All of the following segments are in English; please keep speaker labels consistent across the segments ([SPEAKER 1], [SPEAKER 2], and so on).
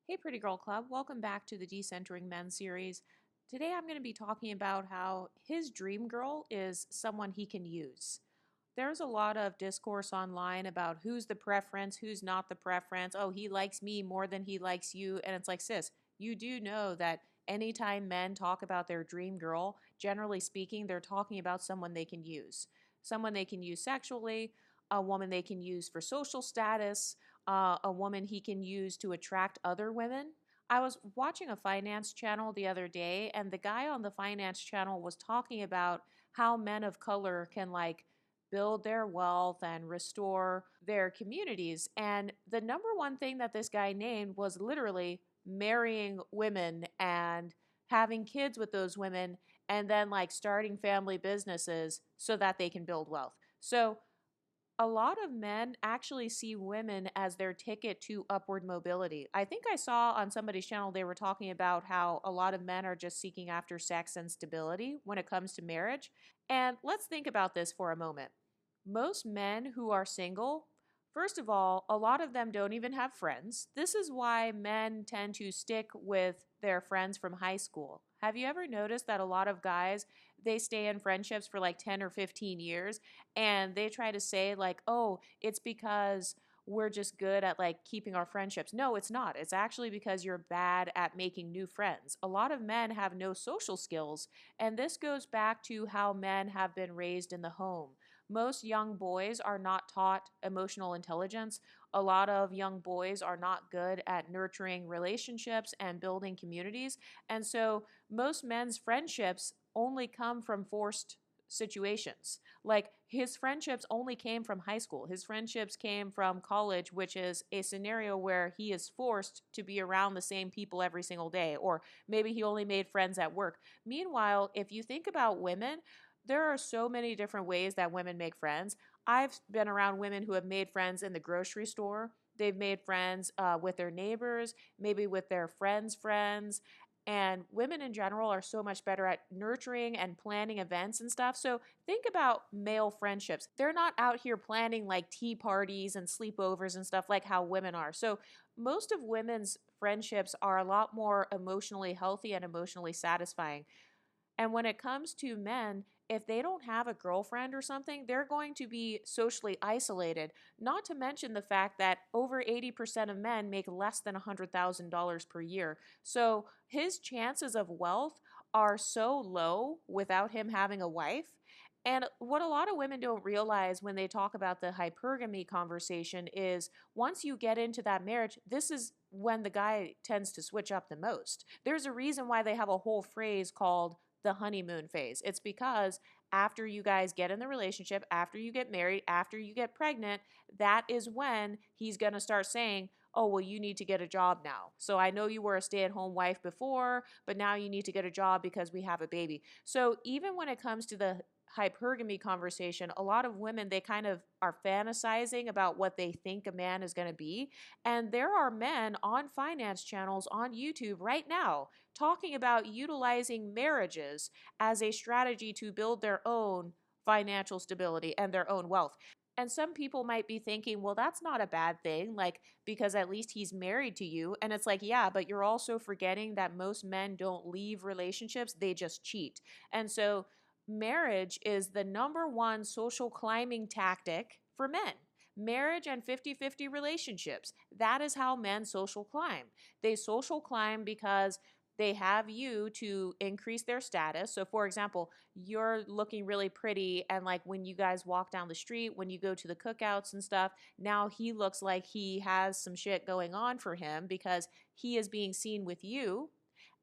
[SPEAKER 1] Hey, Pretty Girl Club. Welcome back to the Decentering Men series. Today I'm going to be talking about how his dream girl is someone he can use. There's a lot of discourse online about who's the preference, who's not the preference. Oh, he likes me more than he likes you. And it's like, sis, you do know that anytime men talk about their dream girl, generally speaking, they're talking about someone they can use. Someone they can use sexually, a woman they can use for social status, a woman he can use to attract other women. I was watching a finance channel the other day, and the guy on the finance channel was talking about how men of color can build their wealth and restore their communities. And the number one thing that this guy named was literally marrying women and having kids with those women and then starting family businesses so that they can build wealth. So a lot of men actually see women as their ticket to upward mobility. I think I saw on somebody's channel they were talking about how a lot of men are just seeking after sex and stability when it comes to marriage. And let's think about this for a moment. Most men who are single, first of all, a lot of them don't even have friends. This is why men tend to stick with their friends from high school. Have you ever noticed that a lot of guys, they stay in friendships for like 10 or 15 years and they try to say oh, it's because we're just good at keeping our friendships. No, it's not. It's actually because you're bad at making new friends. A lot of men have no social skills, and this goes back to how men have been raised in the home. Most young boys are not taught emotional intelligence. A lot of young boys are not good at nurturing relationships and building communities. And so most men's friendships only come from forced situations. Like his friendships only came from high school. His friendships came from college, which is a scenario where he is forced to be around the same people every single day, or maybe he only made friends at work. Meanwhile, if you think about women, there are so many different ways that women make friends. I've been around women who have made friends in the grocery store. They've made friends with their neighbors, maybe with their friends' friends. And women in general are so much better at nurturing and planning events and stuff. So think about male friendships. They're not out here planning like tea parties and sleepovers and stuff like how women are. So most of women's friendships are a lot more emotionally healthy and emotionally satisfying. And when it comes to men, if they don't have a girlfriend or something, they're going to be socially isolated. Not to mention the fact that over 80% of men make less than $100,000 per year. So his chances of wealth are so low without him having a wife. And what a lot of women don't realize when they talk about the hypergamy conversation is once you get into that marriage, this is when the guy tends to switch up the most. There's a reason why they have a whole phrase called the honeymoon phase. It's because after you guys get in the relationship, after you get married, after you get pregnant, that is when he's going to start saying, oh, well, you need to get a job now. So I know you were a stay at home wife before, but now you need to get a job because we have a baby. So even when it comes to the hypergamy conversation, a lot of women, they kind of are fantasizing about what they think a man is going to be. And there are men on finance channels on YouTube right now talking about utilizing marriages as a strategy to build their own financial stability and their own wealth. And some people might be thinking, well, that's not a bad thing, because at least he's married to you. And it's like, yeah, but you're also forgetting that most men don't leave relationships, they just cheat. And so marriage is the number one social climbing tactic for men. Marriage and 50-50 relationships. That is how men social climb. They social climb because they have you to increase their status. So, for example, you're looking really pretty, and when you guys walk down the street, when you go to the cookouts and stuff, now he looks like he has some shit going on for him because he is being seen with you.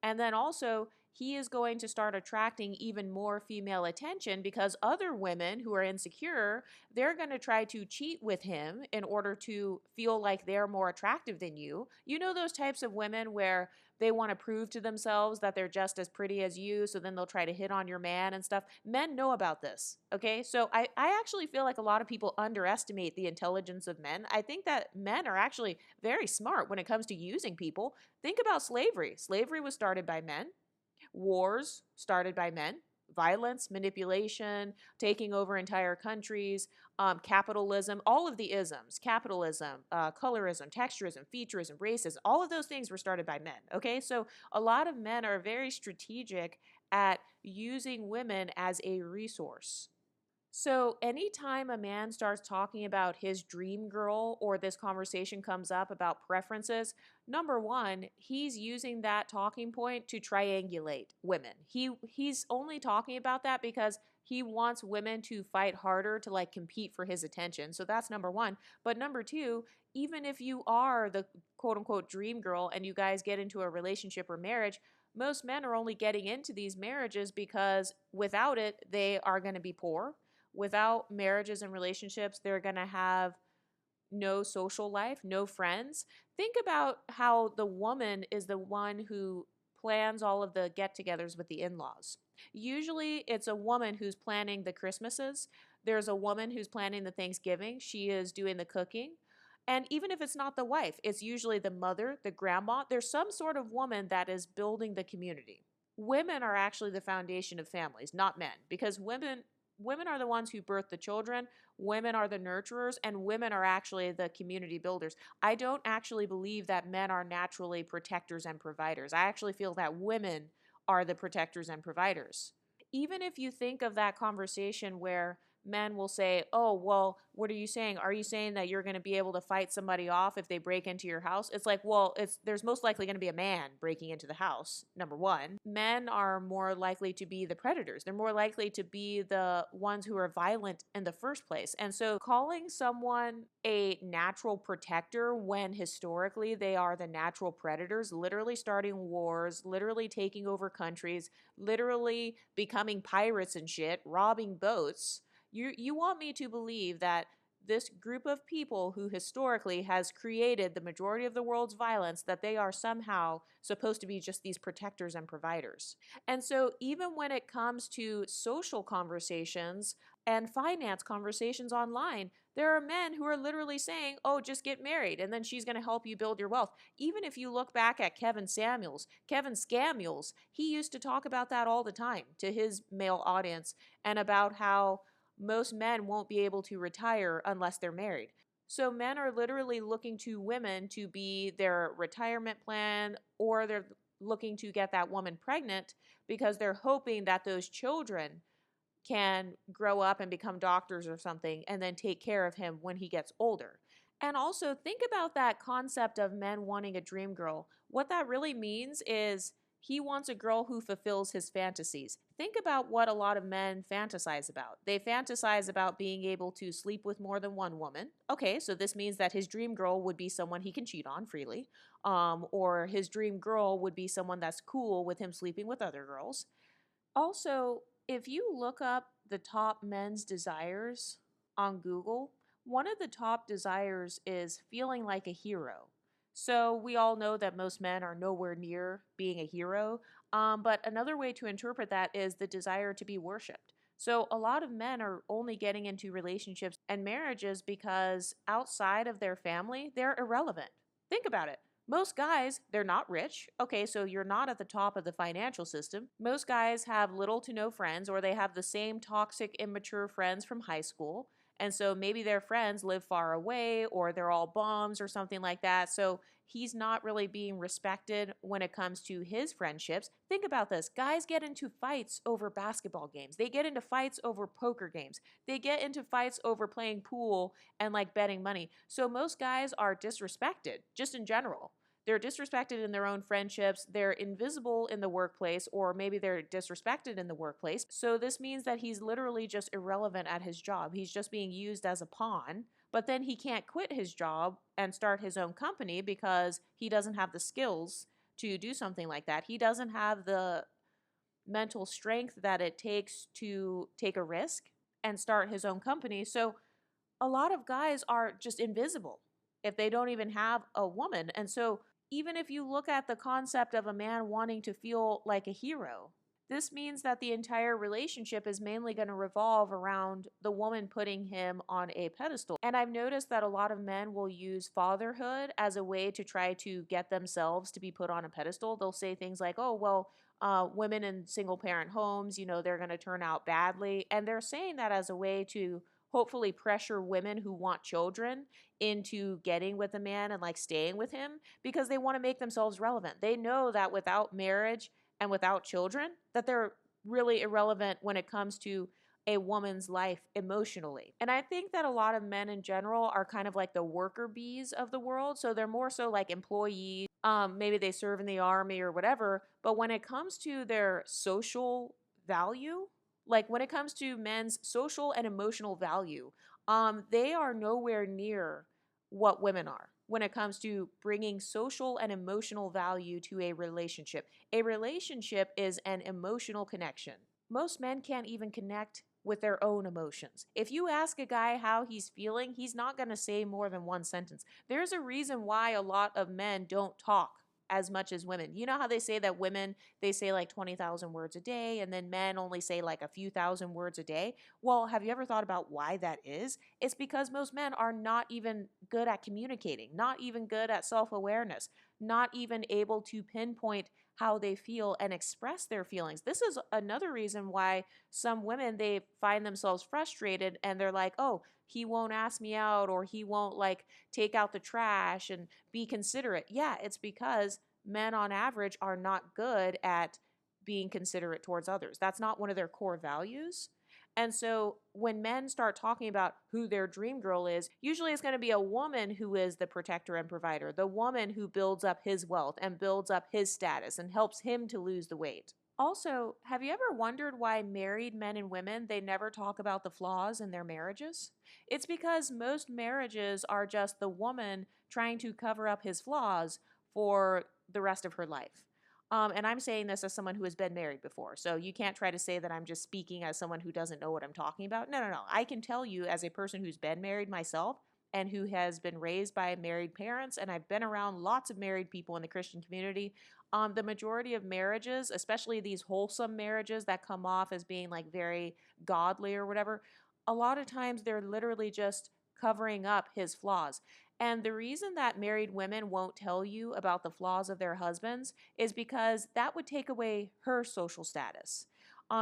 [SPEAKER 1] And then also, he is going to start attracting even more female attention because other women who are insecure, they're going to try to cheat with him in order to feel like they're more attractive than you. You know those types of women where they want to prove to themselves that they're just as pretty as you, so then they'll try to hit on your man and stuff. Men know about this, okay? So I actually feel like a lot of people underestimate the intelligence of men. I think that men are actually very smart when it comes to using people. Think about slavery. Slavery was started by men. Wars started by men. violence, manipulation, taking over entire countries, capitalism, all of the isms, capitalism, colorism, texturism, featureism, racism, all of those things were started by men. Okay, so a lot of men are very strategic at using women as a resource. So, anytime a man starts talking about his dream girl or this conversation comes up about preferences, number one, he's using that talking point to triangulate women. He's only talking about that because he wants women to fight harder to like compete for his attention. So that's number one. But number two, even if you are the quote unquote dream girl and you guys get into a relationship or marriage, most men are only getting into these marriages because without it, they are going to be poor. Without marriages and relationships, they're going to have no social life, no friends. Think about how the woman is the one who plans all of the get togethers with the in laws. Usually, it's a woman who's planning the Christmases. There's a woman who's planning the Thanksgiving. She is doing the cooking. And even if it's not the wife, it's usually the mother, the grandma. There's some sort of woman that is building the community. Women are actually the foundation of families, not men, because women are the ones who birth the children, women are the nurturers, and women are actually the community builders. I don't actually believe that men are naturally protectors and providers. I actually feel that women are the protectors and providers. Even if you think of that conversation where men will say, "Oh, well, what are you saying? Are you saying that you're going to be able to fight somebody off if they break into your house?" It's like, well, it's there's most likely going to be a man breaking into the house. Number 1, men are more likely to be the predators. They're more likely to be the ones who are violent in the first place. And so calling someone a natural protector when historically they are the natural predators, literally starting wars, literally taking over countries, literally becoming pirates and shit, robbing boats, you want me to believe that this group of people who historically has created the majority of the world's violence, that they are somehow supposed to be just these protectors and providers. And so even when it comes to social conversations and finance conversations online, there are men who are literally saying, "Oh, just get married and then she's going to help you build your wealth." Even if you look back at Kevin Samuels, he used to talk about that all the time to his male audience and about how most men won't be able to retire unless they're married. So men are literally looking to women to be their retirement plan, or they're looking to get that woman pregnant because they're hoping that those children can grow up and become doctors or something and then take care of him when he gets older. And also think about that concept of men wanting a dream girl. What that really means is he wants a girl who fulfills his fantasies. Think about what a lot of men fantasize about. They fantasize about being able to sleep with more than one woman. Okay, so this means that his dream girl would be someone he can cheat on freely, or his dream girl would be someone that's cool with him sleeping with other girls. Also, if you look up the top men's desires on Google, one of the top desires is feeling like a hero. So we all know that most men are nowhere near being a hero. But another way to interpret that is the desire to be worshipped. So a lot of men are only getting into relationships and marriages because outside of their family, they're irrelevant. Think about it. Most guys, they're not rich. Okay, so you're not at the top of the financial system. Most guys have little to no friends, or they have the same toxic, immature friends from high school. And so maybe their friends live far away, or they're all bums or something like that. So he's not really being respected when it comes to his friendships. Think about this. Guys get into fights over basketball games. They get into fights over poker games. They get into fights over playing pool and like betting money. So most guys are disrespected just in general. They're disrespected in their own friendships. They're invisible in the workplace, or maybe they're disrespected in the workplace. So this means that he's literally just irrelevant at his job. He's just being used as a pawn. But then he can't quit his job and start his own company because he doesn't have the skills to do something like that. He doesn't have the mental strength that it takes to take a risk and start his own company. So a lot of guys are just invisible if they don't even have a woman. And so even if you look at the concept of a man wanting to feel like a hero, this means that the entire relationship is mainly going to revolve around the woman putting him on a pedestal. And I've noticed that a lot of men will use fatherhood as a way to try to get themselves to be put on a pedestal. They'll say things like, "Oh, well, women in single parent homes, they're going to turn out badly. And they're saying that as a way to hopefully pressure women who want children into getting with a man and like staying with him because they want to make themselves relevant. They know that without marriage and without children, that they're really irrelevant when it comes to a woman's life emotionally. And I think that a lot of men in general are kind of like the worker bees of the world. So they're more so like employees. Maybe they serve in the army or whatever. But when it comes to their social value, like when it comes to men's social and emotional value, they are nowhere near what women are when it comes to bringing social and emotional value to a relationship. A relationship is an emotional connection. Most men can't even connect with their own emotions. If you ask a guy how he's feeling, he's not going to say more than one sentence. There's a reason why a lot of men don't talk as much as women. You know how they say that women, they say like 20,000 words a day, and then men only say like a few thousand words a day? Well, have you ever thought about why that is? It's because most men are not even good at communicating, not even good at self awareness, not even able to pinpoint how they feel and express their feelings. This is another reason why some women, they find themselves frustrated and they're like, "Oh, he won't ask me out, or he won't like take out the trash and be considerate." Yeah, it's because men on average are not good at being considerate towards others. That's not one of their core values. And so when men start talking about who their dream girl is, usually it's going to be a woman who is the protector and provider, the woman who builds up his wealth and builds up his status and helps him to lose the weight. Also, have you ever wondered why married men and women, they never talk about the flaws in their marriages? It's because most marriages are just the woman trying to cover up his flaws for the rest of her life. And I'm saying this as someone who has been married before. So you can't try to say that I'm just speaking as someone who doesn't know what I'm talking about. No, no, no. I can tell you as a person who's been married myself and who has been raised by married parents, and I've been around lots of married people in the Christian community. The majority of marriages, especially these wholesome marriages that come off as being like very godly or whatever, a lot of times they're literally just covering up his flaws. And the reason that married women won't tell you about the flaws of their husbands is because that would take away her social status.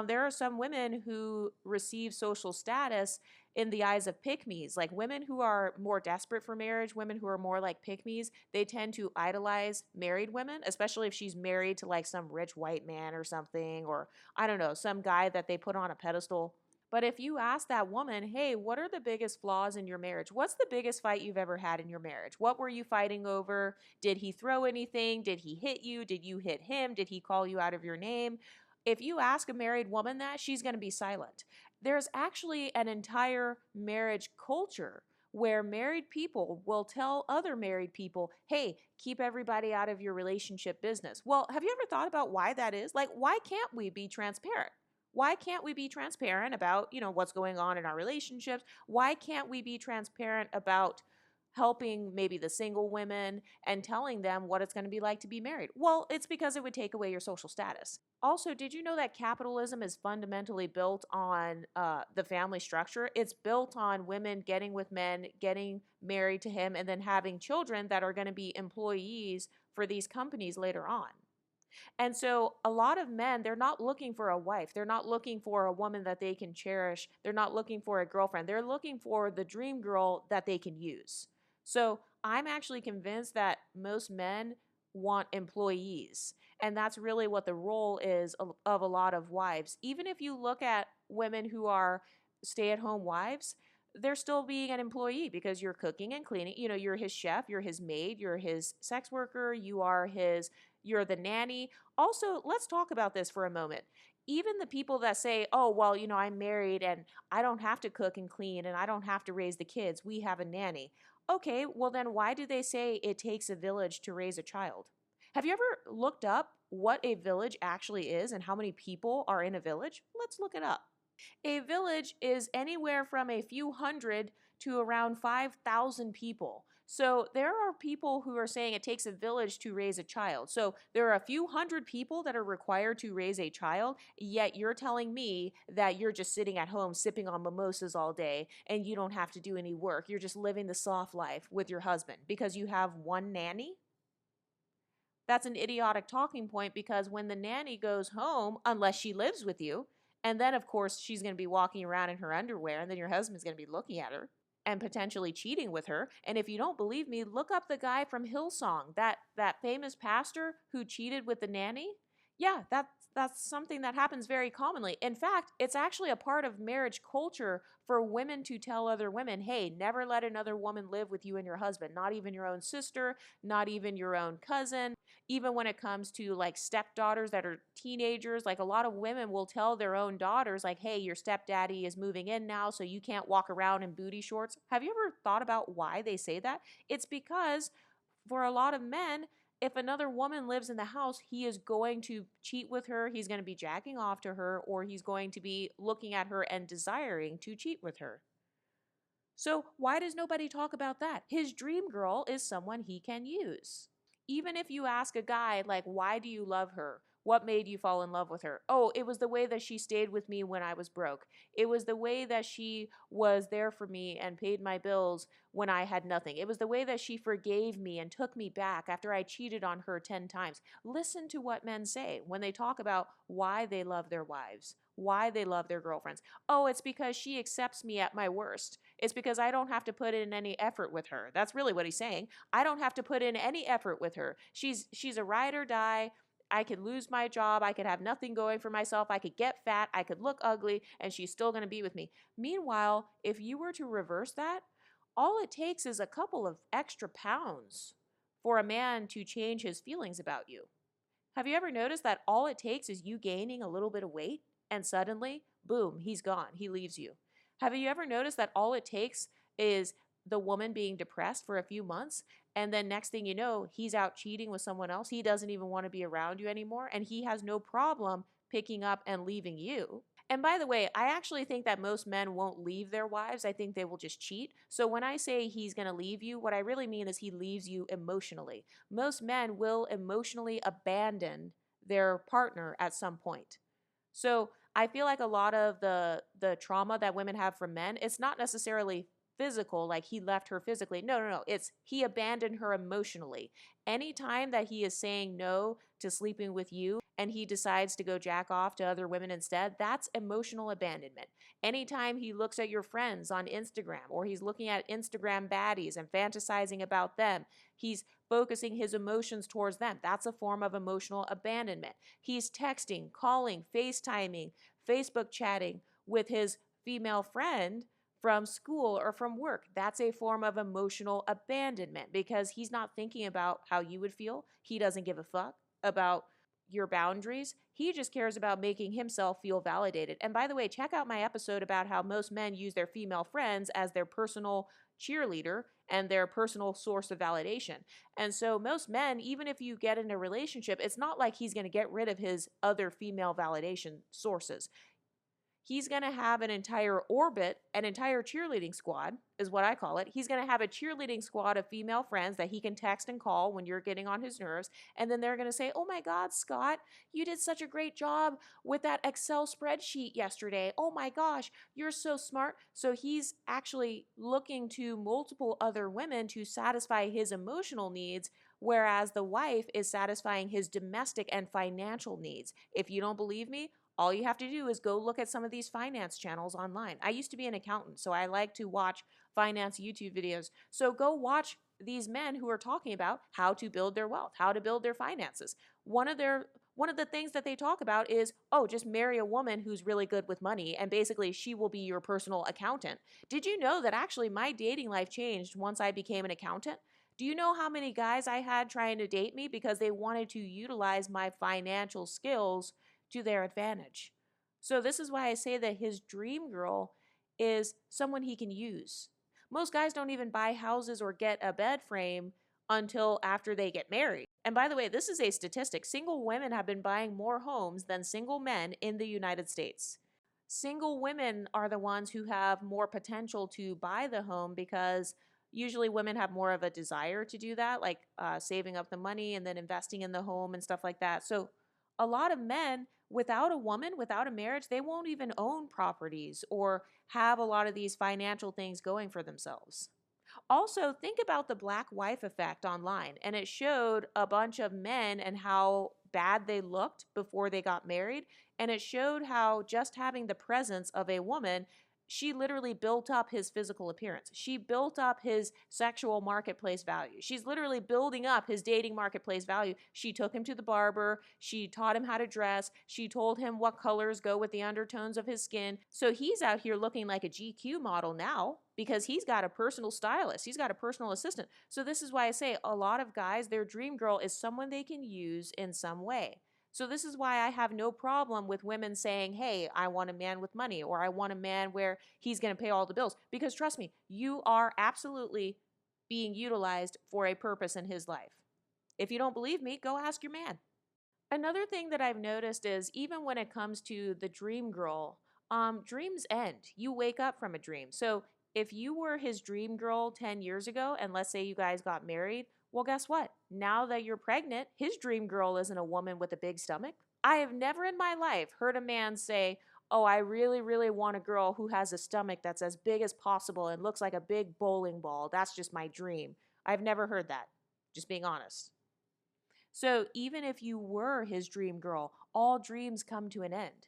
[SPEAKER 1] There are some women who receive social status in the eyes of pick-me's, like women who are more desperate for marriage, women who are more like pick-me's. They tend to idolize married women, especially if she's married to like some rich white man or something, or I don't know, some guy that they put on a pedestal. But if you ask that woman, "Hey, what are the biggest flaws in your marriage? What's the biggest fight you've ever had in your marriage? What were you fighting over? Did he throw anything? Did he hit you? Did you hit him? Did he call you out of your name?" If you ask a married woman that, she's going to be silent. There's actually an entire marriage culture where married people will tell other married people, "Hey, keep everybody out of your relationship business." Well, have you ever thought about why that is? Like, why can't we be transparent? Why can't we be transparent about, what's going on in our relationships? Why can't we be transparent about helping maybe the single women and telling them what it's going to be like to be married? Well, it's because it would take away your social status. Also, did you know that capitalism is fundamentally built on the family structure? It's built on women getting with men, getting married to him, and then having children that are going to be employees for these companies later on. And so a lot of men, they're not looking for a wife. They're not looking for a woman that they can cherish. They're not looking for a girlfriend. They're looking for the dream girl that they can use. So I'm actually convinced that most men want employees. And that's really what the role is of a lot of wives. Even if you look at women who are stay at home wives, they're still being an employee because you're cooking and cleaning. You're his chef, you're his maid, you're his sex worker, you're the nanny. Also, let's talk about this for a moment. Even the people that say, "Oh, well, I'm married and I don't have to cook and clean and I don't have to raise the kids. We have a nanny." Okay, well, then why do they say it takes a village to raise a child? Have you ever looked up what a village actually is and how many people are in a village? Let's look it up. A village is anywhere from a few hundred to around 5,000 people. So there are people who are saying it takes a village to raise a child. So there are a few hundred people that are required to raise a child, yet you're telling me that you're just sitting at home sipping on mimosas all day and you don't have to do any work. You're just living the soft life with your husband because you have one nanny? That's an idiotic talking point because when the nanny goes home, unless she lives with you, and then of course she's going to be walking around in her underwear, and then your husband's going to be looking at her and potentially cheating with her. And if you don't believe me, look up the guy from Hillsong, that famous pastor who cheated with the nanny. Yeah, that's something that happens very commonly. In fact, it's actually a part of marriage culture for women to tell other women, hey, never let another woman live with you and your husband, not even your own sister, not even your own cousin. Even when it comes to like stepdaughters that are teenagers, like a lot of women will tell their own daughters, like, hey, your stepdaddy is moving in now, so you can't walk around in booty shorts. Have you ever thought about why they say that? It's because for a lot of men, if another woman lives in the house, he is going to cheat with her, he's going to be jacking off to her, or he's going to be looking at her and desiring to cheat with her. So, why does nobody talk about that? His dream girl is someone he can use. Even if you ask a guy, like, why do you love her? What made you fall in love with her? Oh, it was the way that she stayed with me when I was broke. It was the way that she was there for me and paid my bills when I had nothing. It was the way that she forgave me and took me back after I cheated on her 10 times. Listen to what men say when they talk about why they love their wives, why they love their girlfriends. Oh, it's because she accepts me at my worst. It's because I don't have to put in any effort with her. That's really what he's saying. I don't have to put in any effort with her. She's a ride or die. I could lose my job. I could have nothing going for myself. I could get fat. I could look ugly, and she's still going to be with me. Meanwhile, if you were to reverse that, all it takes is a couple of extra pounds for a man to change his feelings about you. Have you ever noticed that all it takes is you gaining a little bit of weight and suddenly, boom, he's gone. He leaves you. Have you ever noticed that all it takes is the woman being depressed for a few months and then next thing you know, he's out cheating with someone else. He doesn't even want to be around you anymore and he has no problem picking up and leaving you. And by the way, I actually think that most men won't leave their wives. I think they will just cheat. So when I say he's going to leave you, what I really mean is he leaves you emotionally. Most men will emotionally abandon their partner at some point. So I feel like a lot of the trauma that women have from men, it's not necessarily physical, like he left her physically. No, no, no. It's he abandoned her emotionally. Anytime that he is saying no to sleeping with you and he decides to go jack off to other women instead, that's emotional abandonment. Anytime he looks at your friends on Instagram or he's looking at Instagram baddies and fantasizing about them, he's focusing his emotions towards them. That's a form of emotional abandonment. He's texting, calling, FaceTiming, Facebook chatting with his female friend from school or from work. That's a form of emotional abandonment because he's not thinking about how you would feel. He doesn't give a fuck about your boundaries. He just cares about making himself feel validated. And by the way, check out my episode about how most men use their female friends as their personal cheerleader and their personal source of validation. And so most men, even if you get in a relationship, it's not like he's going to get rid of his other female validation sources. He's going to have an entire orbit, an entire cheerleading squad is what I call it. He's going to have a cheerleading squad of female friends that he can text and call when you're getting on his nerves. And then they're going to say, oh my God, Scott, you did such a great job with that Excel spreadsheet yesterday. Oh my gosh, you're so smart. So he's actually looking to multiple other women to satisfy his emotional needs, whereas the wife is satisfying his domestic and financial needs. If you don't believe me, all you have to do is go look at some of these finance channels online. I used to be an accountant, so I like to watch finance YouTube videos. So go watch these men who are talking about how to build their wealth, how to build their finances. One of the things that they talk about is, oh, just marry a woman who's really good with money and basically she will be your personal accountant. Did you know that actually my dating life changed once I became an accountant? Do you know how many guys I had trying to date me because they wanted to utilize my financial skills to their advantage? So this is why I say that his dream girl is someone he can use. Most guys don't even buy houses or get a bed frame until after they get married. And by the way, this is a statistic. Single women have been buying more homes than single men in the United States. Single women are the ones who have more potential to buy the home because usually women have more of a desire to do that, like saving up the money and then investing in the home and stuff like that. So a lot of men without a woman, without a marriage, they won't even own properties or have a lot of these financial things going for themselves. Also, think about the black wife effect online, and it showed a bunch of men and how bad they looked before they got married, and it showed how just having the presence of a woman, she literally built up his physical appearance. She built up his sexual marketplace value. She's literally building up his dating marketplace value. She took him to the barber. She taught him how to dress. She told him what colors go with the undertones of his skin. So he's out here looking like a GQ model now because he's got a personal stylist. He's got a personal assistant. So this is why I say a lot of guys, their dream girl is someone they can use in some way. So this is why I have no problem with women saying, hey, I want a man with money, or I want a man where he's going to pay all the bills. Because trust me, you are absolutely being utilized for a purpose in his life. If you don't believe me, go ask your man. Another thing that I've noticed is even when it comes to the dream girl, dreams end. You wake up from a dream. So if you were his dream girl 10 years ago, and let's say you guys got married, well, guess what? Now that you're pregnant, his dream girl isn't a woman with a big stomach. I have never in my life heard a man say, oh, I really, really want a girl who has a stomach that's as big as possible and looks like a big bowling ball. That's just my dream. I've never heard that, just being honest. So even if you were his dream girl, all dreams come to an end.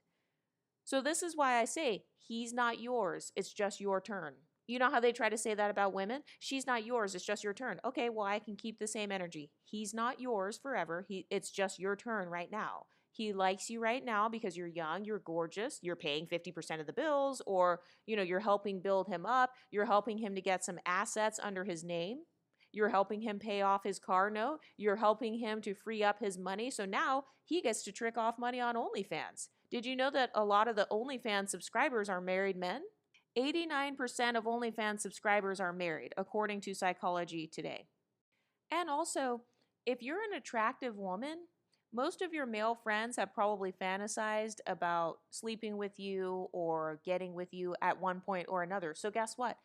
[SPEAKER 1] So this is why I say he's not yours. It's just your turn. You know how they try to say that about women? She's not yours. It's just your turn. Okay, well, I can keep the same energy. He's not yours forever. It's just your turn right now. He likes you right now because you're young, you're gorgeous, you're paying 50% of the bills, or you're helping build him up, you're helping him to get some assets under his name. You're helping him pay off his car note. You're helping him to free up his money. So now he gets to trick off money on OnlyFans. Did you know that a lot of the OnlyFans subscribers are married men? 89% of OnlyFans subscribers are married, according to Psychology Today. And also, if you're an attractive woman, most of your male friends have probably fantasized about sleeping with you or getting with you at one point or another. So guess what?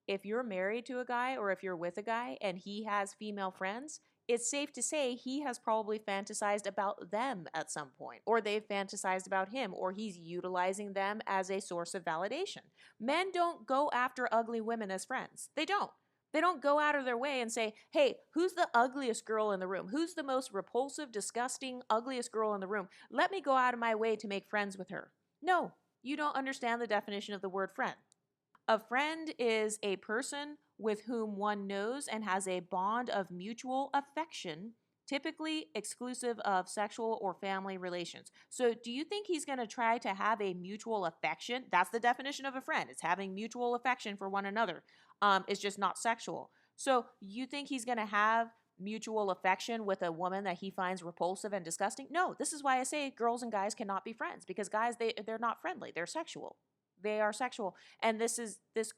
[SPEAKER 1] If you're married to a guy or if you're with a guy and he has female friends, it's safe to say he has probably fantasized about them at some point, or they've fantasized about him, or he's utilizing them as a source of validation. Men don't go after ugly women as friends. They don't. They don't go out of their way and say, hey, who's the ugliest girl in the room? Who's the most repulsive, disgusting, ugliest girl in the room? Let me go out of my way to make friends with her. No, you don't understand the definition of the word friend. A friend is a person with whom one knows and has a bond of mutual affection, typically exclusive of sexual or family relations. So, do you think he's going to try to have a mutual affection? That's the definition of a friend. It's having mutual affection for one another. It's just not sexual. So, you think he's going to have mutual affection with a woman that he finds repulsive and disgusting? No, this is why I say girls and guys cannot be friends, because guys, they're not friendly. They're sexual. They are sexual. And this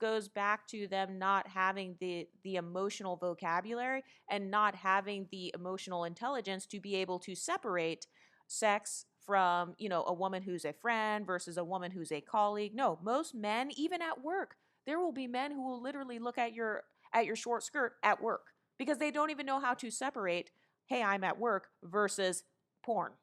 [SPEAKER 1] goes back to them not having the emotional vocabulary and not having the emotional intelligence to be able to separate sex from, a woman who's a friend versus a woman who's a colleague. No, most men, even at work, there will be men who will literally look at your short skirt at work because they don't even know how to separate, hey, I'm at work versus porn.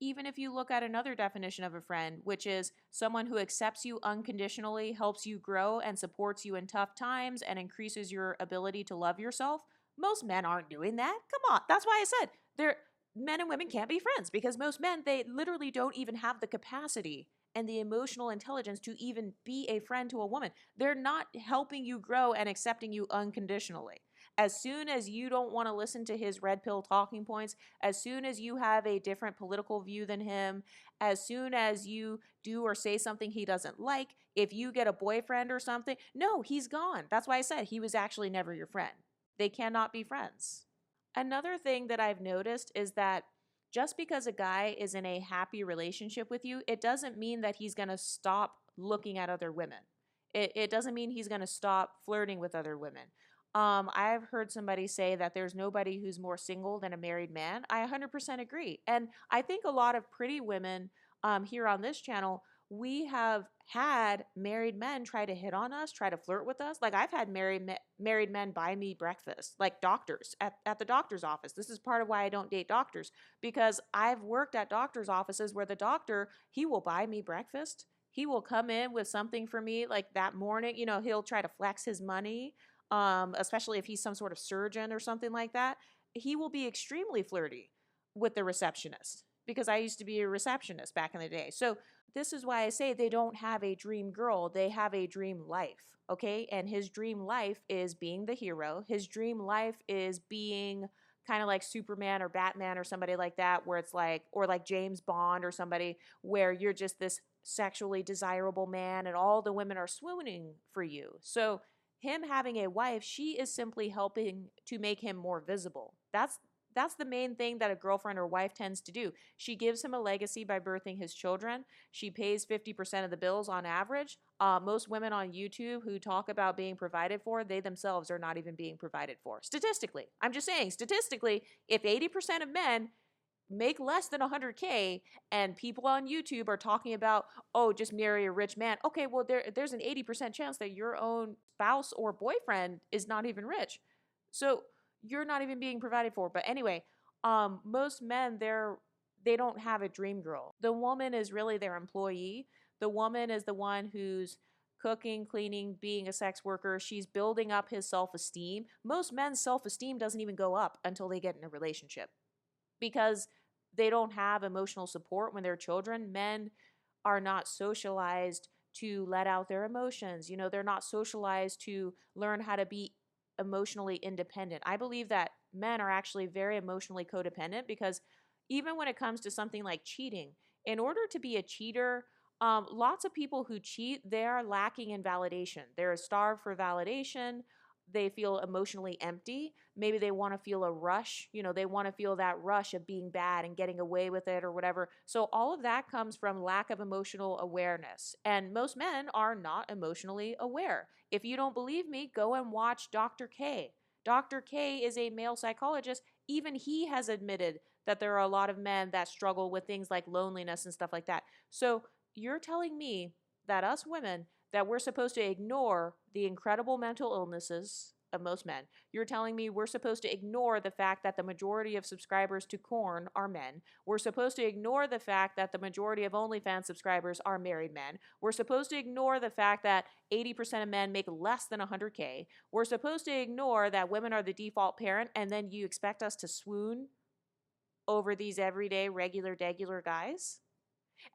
[SPEAKER 1] Even if you look at another definition of a friend, which is someone who accepts you unconditionally, helps you grow, and supports you in tough times and increases your ability to love yourself, most men aren't doing that. Come on. That's why I said men and women can't be friends, because most men, they literally don't even have the capacity and the emotional intelligence to even be a friend to a woman. They're not helping you grow and accepting you unconditionally. As soon as you don't want to listen to his red pill talking points, as soon as you have a different political view than him, as soon as you do or say something he doesn't like, if you get a boyfriend or something, no, he's gone. That's why I said he was actually never your friend. They cannot be friends. Another thing that I've noticed is that just because a guy is in a happy relationship with you, it doesn't mean that he's going to stop looking at other women. It doesn't mean he's going to stop flirting with other women. I've heard somebody say that there's nobody who's more single than a married man. I 100% agree. And I think a lot of pretty women here on this channel, we have had married men try to hit on us, try to flirt with us. Like I've had married men buy me breakfast, like doctors at the doctor's office. This is part of why I don't date doctors, because I've worked at doctor's offices where the doctor, he will buy me breakfast. He will come in with something for me like that morning, he'll try to flex his money. especially if he's some sort of surgeon or something like that, he will be extremely flirty with the receptionist because I used to be a receptionist back in the day. So this is why I say they don't have a dream girl, they have a dream life, okay? And his dream life is being the hero. His dream life is being kind of like Superman or Batman or somebody like that, where it's like, or like James Bond or somebody, where you're just this sexually desirable man and all the women are swooning for you. So him having a wife, she is simply helping to make him more visible. That's the main thing that a girlfriend or wife tends to do. She gives him a legacy by birthing his children. She pays 50% of the bills on average. Most women on YouTube who talk about being provided for, they themselves are not even being provided for. Statistically, I'm just saying, statistically, if 80% of men make less than 100K and people on YouTube are talking about, oh, just marry a rich man. Okay, well, there's an 80% chance that your own spouse or boyfriend is not even rich. So you're not even being provided for. But anyway, most men, they don't have a dream girl. The woman is really their employee. The woman is the one who's cooking, cleaning, being a sex worker. She's building up his self-esteem. Most men's self-esteem doesn't even go up until they get in a relationship because they don't have emotional support when they're children. Men are not socialized to let out their emotions. You know, they're not socialized to learn how to be emotionally independent. I believe that men are actually very emotionally codependent because even when it comes to something like cheating, in order to be a cheater, lots of people who cheat, they're lacking in validation. They're starved for validation. They feel emotionally empty. Maybe they want to feel a rush. You know, they want to feel that rush of being bad and getting away with it or whatever. So all of that comes from lack of emotional awareness. And most men are not emotionally aware. If you don't believe me, go and watch Dr. K. Dr. K is a male psychologist. Even he has admitted that there are a lot of men that struggle with things like loneliness and stuff like that. So you're telling me that us women, that we're supposed to ignore the incredible mental illnesses of most men. You're telling me we're supposed to ignore the fact that the majority of subscribers to Korn are men. We're supposed to ignore the fact that the majority of OnlyFans subscribers are married men. We're supposed to ignore the fact that 80% of men make less than 100K. We're supposed to ignore that women are the default parent, and then you expect us to swoon over these everyday, regular, degular guys?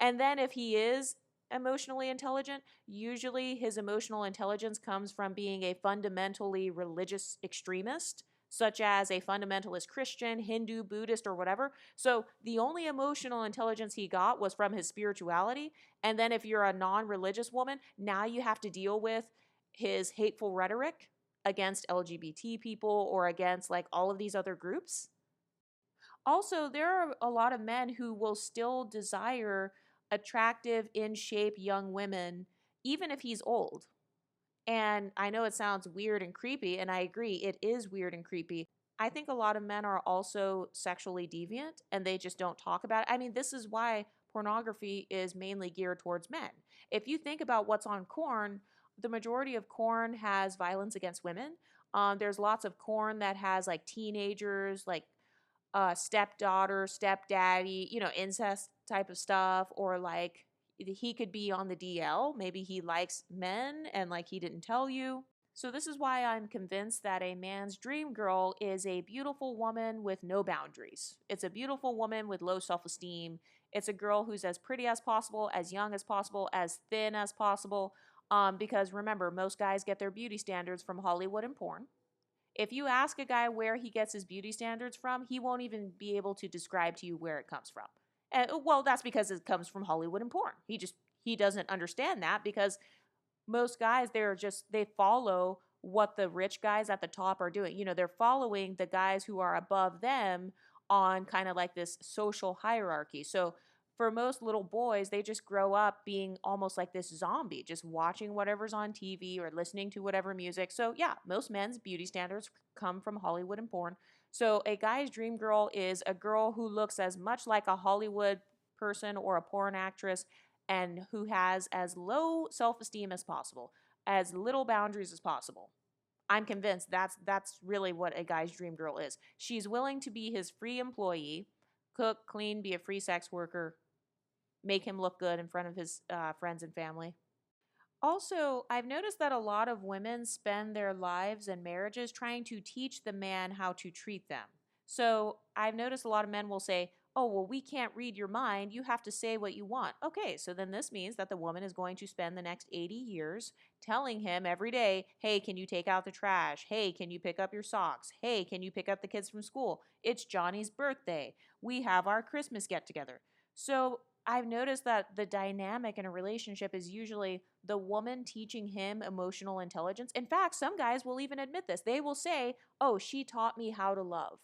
[SPEAKER 1] And then if he is emotionally intelligent, usually his emotional intelligence comes from being a fundamentally religious extremist, such as a fundamentalist Christian, Hindu, Buddhist, or whatever. So the only emotional intelligence he got was from his spirituality. And then if you're a non-religious woman, now you have to deal with his hateful rhetoric against LGBT people or against like all of these other groups. Also, there are a lot of men who will still desire attractive, in shape young women, even if he's old. And I know it sounds weird and creepy, and I agree, it is weird and creepy. I think a lot of men are also sexually deviant and they just don't talk about it. I mean, this is why pornography is mainly geared towards men. If you think about what's on Korn, the majority of Korn has violence against women. There's lots of Korn that has like teenagers, like stepdaughter, stepdaddy, you know, incest type of stuff, or like he could be on the DL. Maybe he likes men and like he didn't tell you. So, this is why I'm convinced that a man's dream girl is a beautiful woman with no boundaries. It's a beautiful woman with low self esteem. It's a girl who's as pretty as possible, as young as possible, as thin as possible. Because remember, most guys get their beauty standards from Hollywood and porn. If you ask a guy where he gets his beauty standards from, he won't even be able to describe to you where it comes from. And well, that's because it comes from Hollywood and porn. He doesn't understand that because most guys they follow what the rich guys at the top are doing. You know, they're following the guys who are above them on kind of like this social hierarchy. So for most little boys, they just grow up being almost like this zombie, just watching whatever's on TV or listening to whatever music. So yeah, most men's beauty standards come from Hollywood and porn. So a guy's dream girl is a girl who looks as much like a Hollywood person or a porn actress and who has as low self-esteem as possible, as little boundaries as possible. I'm convinced that's really what a guy's dream girl is. She's willing to be his free employee, cook, clean, be a free sex worker, make him look good in front of his friends and family. Also, I've noticed that a lot of women spend their lives and marriages trying to teach the man how to treat them. So I've noticed a lot of men will say, "Oh, well, we can't read your mind. You have to say what you want." Okay, so then this means that the woman is going to spend the next 80 years telling him every day, "Hey, can you take out the trash? Hey, can you pick up your socks? Hey, can you pick up the kids from school? It's Johnny's birthday. We have our Christmas get together." So I've noticed that the dynamic in a relationship is usually the woman teaching him emotional intelligence. In fact, some guys will even admit this. They will say, "Oh, she taught me how to love.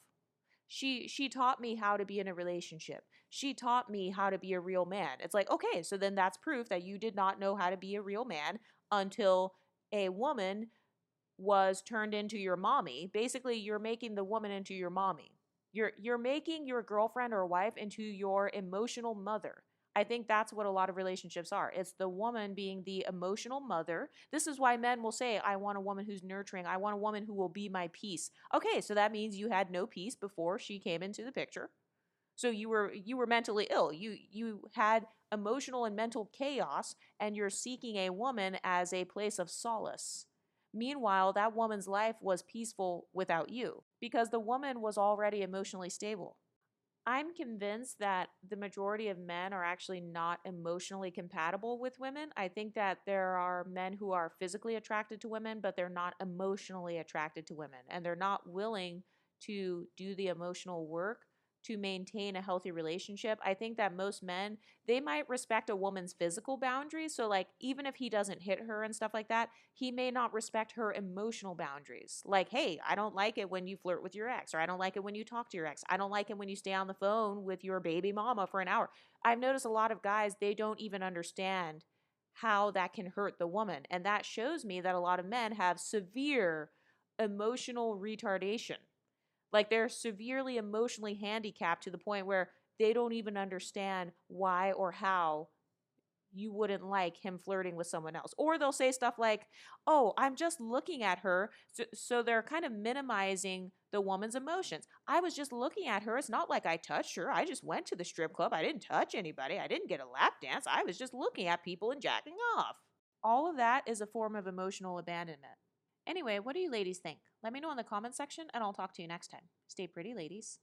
[SPEAKER 1] She taught me how to be in a relationship. She taught me how to be a real man." It's like, "Okay, so then that's proof that you did not know how to be a real man until a woman was turned into your mommy." Basically, you're making the woman into your mommy. You're making your girlfriend or wife into your emotional mother. I think that's what a lot of relationships are. It's the woman being the emotional mother. This is why men will say, "I want a woman who's nurturing. I want a woman who will be my peace." Okay, so that means you had no peace before she came into the picture. So you were mentally ill. You had emotional and mental chaos, and you're seeking a woman as a place of solace. Meanwhile, that woman's life was peaceful without you because the woman was already emotionally stable. I'm convinced that the majority of men are actually not emotionally compatible with women. I think that there are men who are physically attracted to women, but they're not emotionally attracted to women, and they're not willing to do the emotional work to maintain a healthy relationship. I think that most men, they might respect a woman's physical boundaries. So, like, even if he doesn't hit her and stuff like that, he may not respect her emotional boundaries. Like, "Hey, I don't like it when you flirt with your ex," or "I don't like it when you talk to your ex. I don't like it when you stay on the phone with your baby mama for an hour." I've noticed a lot of guys, they don't even understand how that can hurt the woman. And that shows me that a lot of men have severe emotional retardation. Like, they're severely emotionally handicapped to the point where they don't even understand why or how you wouldn't like him flirting with someone else. Or they'll say stuff like, "Oh, I'm just looking at her." So they're kind of minimizing the woman's emotions. "I was just looking at her. It's not like I touched her. I just went to the strip club. I didn't touch anybody. I didn't get a lap dance. I was just looking at people and jacking off." All of that is a form of emotional abandonment. Anyway, what do you ladies think? Let me know in the comment section and I'll talk to you next time. Stay pretty, ladies.